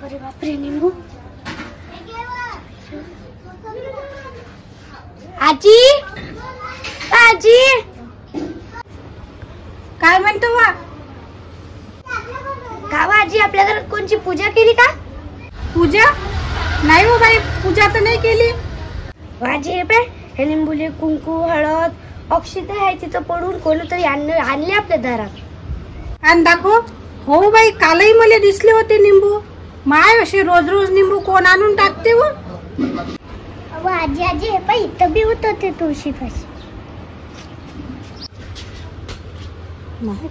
अरे बापरे निंबू. आजी आजी काय म्हणतो वा? गावा आजी आपल्या घरात कोणची पूजा केली का? पूजा नाही हो बाई, पूजा तर नाही केली. आजी हे पाय, हे निंबूले कुंकू हळद अक्षता आहे तिथं पडून कोणतरी आणले आपल्या दारात. आणि दाखव. हो बाई, कालही मला दिसले होते निंबू. माय असे रोज रोज निंबू कोण आणून टाकते व? आजी आजी हे पाय इथं बी होत ते तुळशीपाशी.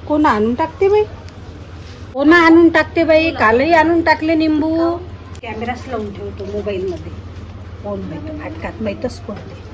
कोण आणून टाकते बाई? कोण आणून टाकते बाई? कालही आणून टाकले निंबू. कॅमेराच लावून ठेवतो मोबाईल मध्ये. कोण माहित फाटकात माहितच पडते.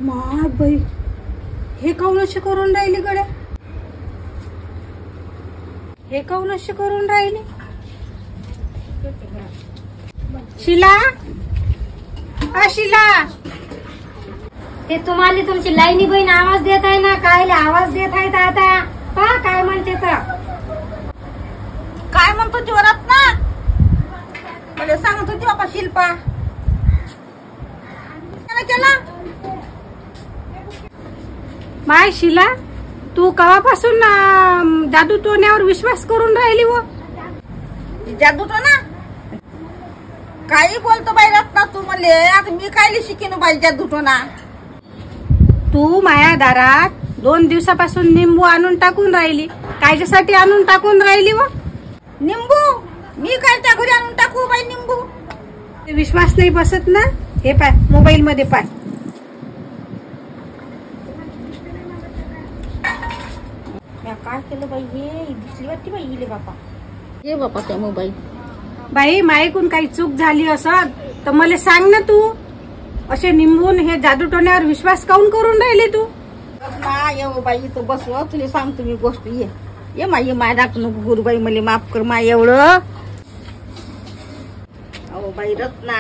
मा बाई, हे काऊन असे करून राहिली गड्या? हे काऊन असे करून राहिली? शिला, शिला, ते तुम्हाला तुमची लाईनी बहीण आवाज देत आहे ना. काय आवाज देत आहे आता? पहा काय म्हणते तर. काय म्हणतो जोरात ना? मला सांगत होती बाबा शिल्पा. केला माय शिला, तू कवापासून जादू टोण्यावर विश्वास करून राहिली व? जादू टोना काही बोलतो बाई रत्ना तू. म्हणले आता मी काय शिकेन बाई जादू टोना? तू माया दारात 2 दिवसापासून निंबू आणून टाकून राहिली. कायच्यासाठी आणून टाकून राहिली व? निंबू मी काय त्या घरी आणून टाकू बाई निंबू? विश्वास नाही बसत ना? हे पाय मोबाईल मध्ये पाय. काय केलं बाई? हे दिसली वाटते बाई इले बापा. ये बापा त्या मोबाईल. बाई मायकून काही चूक झाली असत तर मला सांग ना तू. असे निंबून हे जादू टोण्यावर विश्वास काऊन करून राहिले तू? ये बाई तू बस, तुला सांगतो मी गोष्ट. ये माय माय दाखव नको गुरुबाई, मला माफ कर माय एवढं. अहो बाई रत्ना,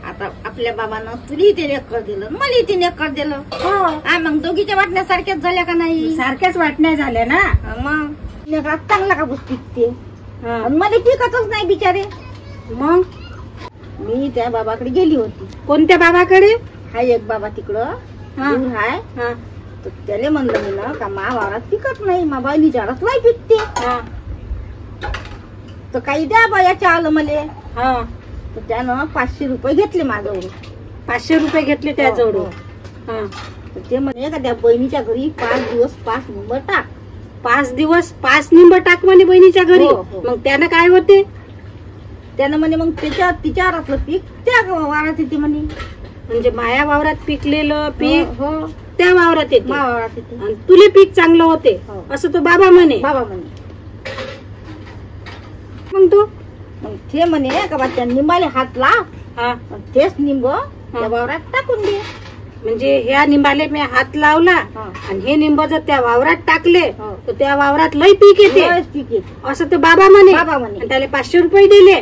आता आपल्या बाबानं तुला ते नेकर दिलं, मला ते नेकर दिलं. मग दोघीच्या वाटण्यासारख्याच झाल्या का नाही? सारख्याच वाटण्या झाल्या ना. मग नेकरात चांगला का बुस पिकते, मला पिकतच नाही बिचारे. मग मी त्या बाबाकडे गेली होती. कोणत्या बाबाकडे? हाय एक बाबा तिकडं दूर हाय. तर त्याला म्हणलं मी ना का मा वावरात पिकत नाही, मा बाईनी झाडात नाही पिकते. तर काही द्या बायाच्या आलं मले. तर त्यानं 500 रुपये घेतले माझ्याकडून. 500 रुपये घेतले त्याजवळून. तर ते म्हणे का त्या बहिणीच्या घरी 5 दिवस 5 निंब टाक. 5 दिवस 5 निंब टाक म्हणे बहिणीच्या घरी. मग त्यानं काय होते? त्यानं म्हणे मग तिच्या वावरातलं पीक त्या वावरात येते म्हणे. म्हणजे माया वावरात पिकलेलं पीक त्या वावरात येते. वावरात येते आणि तुले पीक चांगलं होते असं तो बाबा म्हणे. मग तो ते म्हणे का बा त्या निंबाले हात लाव, तेच निंब त्या वावरात टाकून दे. म्हणजे ह्या निंबाले मी हात लावला आणि हे निंब जर त्या वावरात टाकले तर त्या वावरात लय पीक येते असं तो बाबा म्हणे. त्याला 500 रुपये दिले.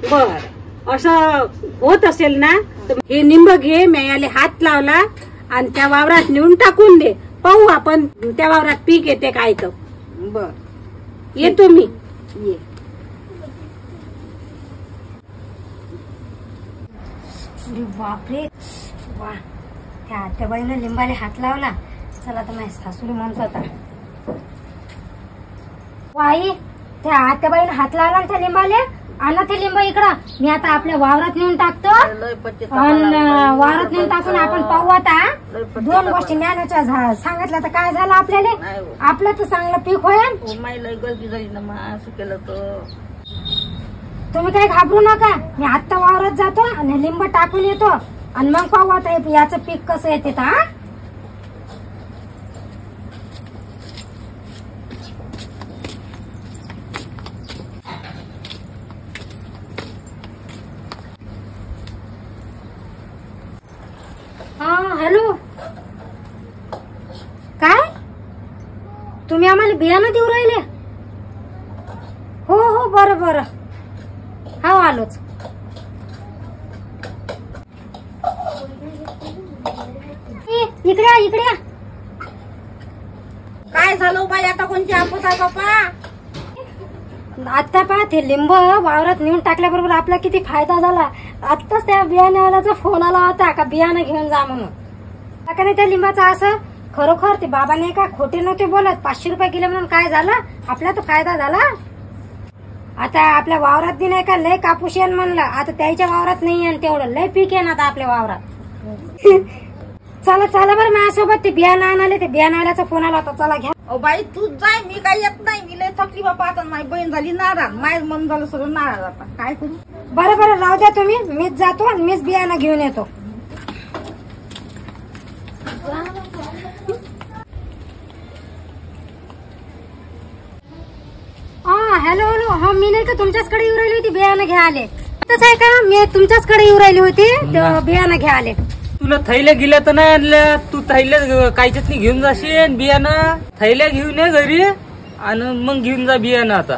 बर असं होत असेल ना तर हे निंब घे, मी याले हात लावला आणि त्या वावरात नेऊन टाकून दे. पाहू आपण त्या वावरात पीक येते काय. तर बर येतो मी. ये बापरे वा, त्या आत्याबाईनं लिंबाले हात लावला. चला तर माझ्या सासूला म्हणतो आता. वाई, त्या आत्याबाईनं हात लावला त्या लिंबाले. आणा ते लिंब इकडं, मी आता आपल्या वावरात नेऊन टाकतो. वावरात नेऊन टाकून आपण पाहू आता. 2 गोष्टी ज्ञानाच्या सांगितल्या तर काय झालं आपल्याला? आपलं तर चांगलं पीक होईल. लय गर्दी झाली ना मग असं केलं तर. तुम्ही काही घाबरू नका, मी आत्ता वावरात जातो आणि लिंब टाकून येतो आणि मग पाहू आता याचं पीक कसं येते. हा हॅलो, काय तुम्ही आम्हाला बियाणं देऊ राहिले? हो हो बरं बरं, हो आलोच. इकडे या, इकडे या. काय झालं बाई, आता कोणती आपत आहे बापा? आता पहा ते लिंब वावरात नेऊन टाकल्याबरोबर आपला किती फायदा झाला. आत्ताच त्या बियाण्यावाल्याचा फोन आला होता का बियाणं घेऊन जा म्हणून. का नाही त्या लिंबाचं असं खरोखर ते बाबाने का खोटे नव्हते बोलत. 500 रुपये किलो म्हणून काय झालं, आपला तो फायदा झाला. आता आपल्या वावरात बी नाही का लय कापूस येण म्हणलं, आता त्याच्या वावरात नाही आहे तेवढं लय पीक येण आता आपल्या वावरात. चला चला बरं माझ्यासोबत, ते बियाणं आणाले, ते बियाणावाल्याचा फोन आला होता. चला घ्या. ओ बाई तूच जाय, मी काही येत नाही. मी लय थकली बापा, आता माझी बहीण झाली नाराज, माझं मन झालं सगळं नाराज. आता काय करू? बरं बरं राहू द्या तुम्ही, मीच जातो आणि मीच बियाणं घेऊन येतो. हॅलो हॅलो, हा मी नाही का तुमच्याचकडे येऊ राहिली होती बियाणं घ्या आले. तसं आहे का, मी तुमच्याचकडे येऊ राहिली होती बियाणं घ्या आले. तुला थैल्या गेल्या तर नाही आणल्या, तू थैल्या कायच्यात नाही घेऊन जाशील बियाणं. थैल्या घेऊन ये घरी आणि मग घेऊन जा बियाणं. आता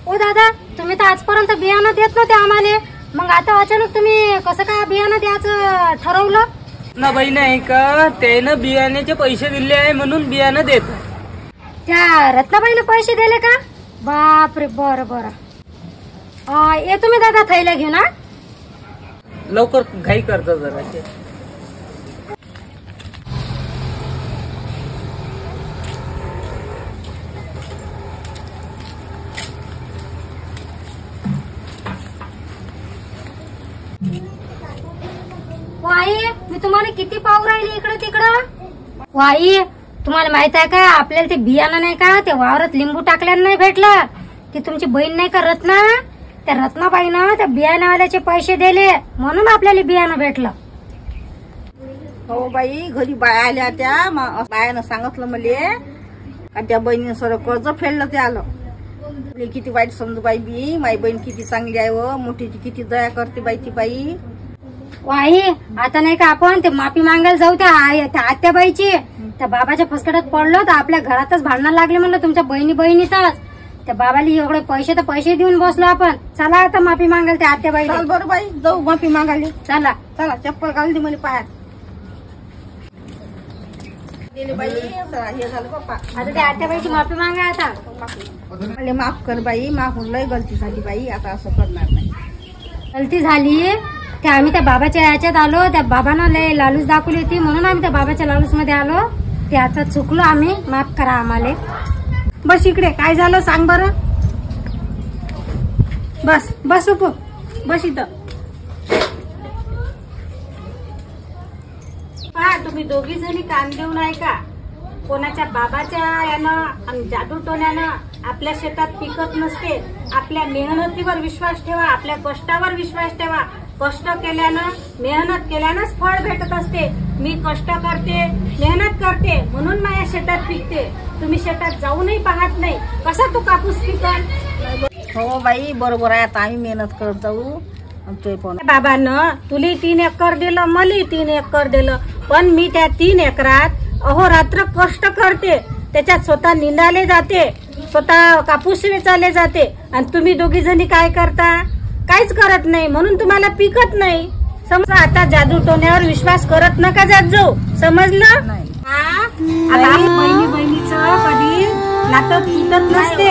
ओ दादा, तुम्ही तर आजपर्यंत बियाणं देत नव्हते आम्हाला, मग आता अचानक तुम्ही कसं काय बियाणं द्यायचं ठरवलं? ना बाई नाही का, त्यानं बियाण्याचे पैसे दिले आहे म्हणून बियाणं देत. त्या रत्नाबाईने पैसे दिले का? बापरे, बरं बरं. ये तुम्ही दादा थैल्या घेऊन. लवकर घाई करता जरा. वाई, मी तुम्हाला किती पाहू राहिली इकडे तिकडं. वाई, तुम्हाला माहित आहे का, आपल्याला ते बियाणं नाही का ते वावरात लिंबू टाकल्यानं नाही भेटलं. ती तुमची बहीण नाही का रत्ना, त्या रत्नाबाईनं त्या बियाण्यावाल्याचे पैसे दिले म्हणून आपल्याला बियाणं भेटलं. हो बाई, घरी बाया आल्या त्या, बायानं सांगितलं मले का त्या बहिणीनं सर कर्ज फेडलं ते आलं. किती वाईट समजू बाई, बी माझी बहीण किती चांगली आहे व मोठीची किती दया करते बाई ती बाई. वाई, आता नाही का आपण ते माफी मागायला जाऊ त्या आत्याबाईची. त्या बाबाच्या फसकड्यात पडलो तर आपल्या घरातच भांडणं लागले म्हणलं तुमच्या बहिणीतच. त्या बाबाला एवढे पैसे तर पैसे देऊन बसलो आपण. चला आता माफी मागायला त्या आत्याबाई. चल बरं बाई, जाऊ माफी मागायला. चला चला, चप्पल घाल दे मला पायात. गेले बाई, चला, हे झालं बाप्पा. आता त्या आत्याबाईची माफी मागा. आता मला माफ कर बाई, माफ लय गलती झाली बाई, आता असं करणार नाही. गलती झाली ते आम्ही त्या बाबाच्या याच्यात आलो, त्या बाबांना लय लालूच दाखवली होती म्हणून आम्ही त्या बाबाच्या लालूच मध्ये आलो. ते आता चुकलो आम्ही, माफ करा आम्हाला. बस इकडे, काय झालं सांग बरं. बस बस उपू, बस इथं. पहा, तुम्ही दोघी जणी कान देऊ नाही का, कोणाच्या बाबाच्या यानं आणि जादू टोण्यानं आपल्या शेतात पिकत नसते. आपल्या मेहनतीवर विश्वास ठेवा, आपल्या कष्टावर विश्वास ठेवा. कष्ट केल्यानं, मेहनत केल्यानंच फळ भेटत असते. मी कष्ट करते, मेहनत करते म्हणून माझ्या शेतात पिकते. तुम्ही शेतात जाऊनही पाहत नाही कसा तू कापूस पिकल. हो बाई, बरोबर आहे. आता आम्ही मेहनत करत जाऊ. ते पण बाबानं तुला 3 एकर दिलं, मला 3 एकर दिलं, पण मी त्या 3 एकरात अहोरात्र कष्ट करते. त्याच्यात स्वतः निंदाले जाते, स्वतः कापूस वेचायला जाते. आणि तुम्ही दोघी जणी काय करता? काहीच करत नाही म्हणून तुम्हाला पिकत नाही. समजा, आता जादू टोण्यावर विश्वास करत नका जात जाऊ, समजलं? नाही. आता बहिणीचं कधी नातं तुटत नसते.